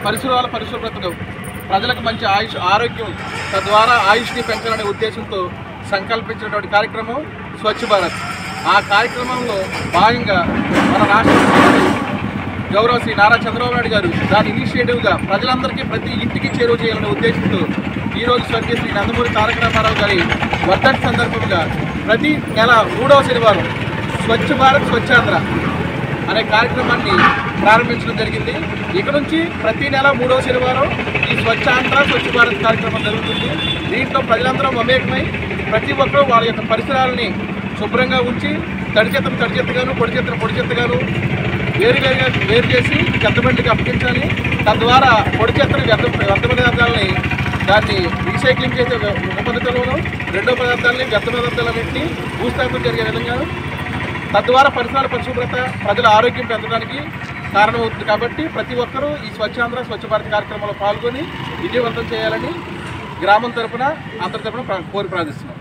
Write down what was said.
పరిసరాల పరిశుభ్రతను ప్రజలకు మంచి ఆరోగ్యం తద్వారా ఆయుష్ని పెంచాలనే ఉద్దేశంతో సంకల్పించినటువంటి కార్యక్రమం స్వచ్ఛ భారత్. ఆ కార్యక్రమంలో భాగంగా మన రాష్ట్ర గౌరవ శ్రీ నారా చంద్రబాబు నాయుడు గారు దాని ఇనిషియేటివ్గా ప్రజలందరికీ ప్రతి ఇంటికి చేరువ చేయాలనే ఉద్దేశంతో ఈరోజు స్వర్గీయ శ్రీ నందమూరి తారక రామారావు గారి వర్ధంతి సందర్భంగా ప్రతి నెల 3వ శనివారం స్వచ్ఛ భారత్ స్వచ్ఛాంధ్ర అనే కార్యక్రమాన్ని ప్రారంభించడం జరిగింది. ఇక నుంచి ప్రతి నెల 3వ శనివారం ఈ స్వచ్ఛాంధ్ర స్వచ్ఛ భారత్ కార్యక్రమం జరుగుతుంది. దీంట్లో ప్రజలందరూ మమేకమై ప్రతి ఒక్కరూ వాళ్ళ యొక్క పరిసరాలని శుభ్రంగా ఉంచి తడి చెత్తగాను పొడి చెత్తగాను వేరు చేసి చెత్తబండికి అప్పగించాలి. తద్వారా పొడి చెత్తని వ్యర్థ పదార్థాలని దాన్ని రీసైక్లింగ్ చేసే పద్ధతిలోనూ రెండో పదార్థాలని వ్యర్థ పదార్థాలన్నింటినీ భూస్థాపన జరిగే విధంగా తద్వారా పరిసరాల పరిశుభ్రత ప్రజల ఆరోగ్యం పెంచడానికి కారణమవుతుంది. కాబట్టి ప్రతి ఒక్కరూ ఈ స్వచ్ఛాంధ్ర స్వచ్ఛ భారత్ కార్యక్రమంలో పాల్గొని విజయవంతం చేయాలని గ్రామం తరపున అందరి తరపున కోరి ప్రార్థిస్తున్నాం.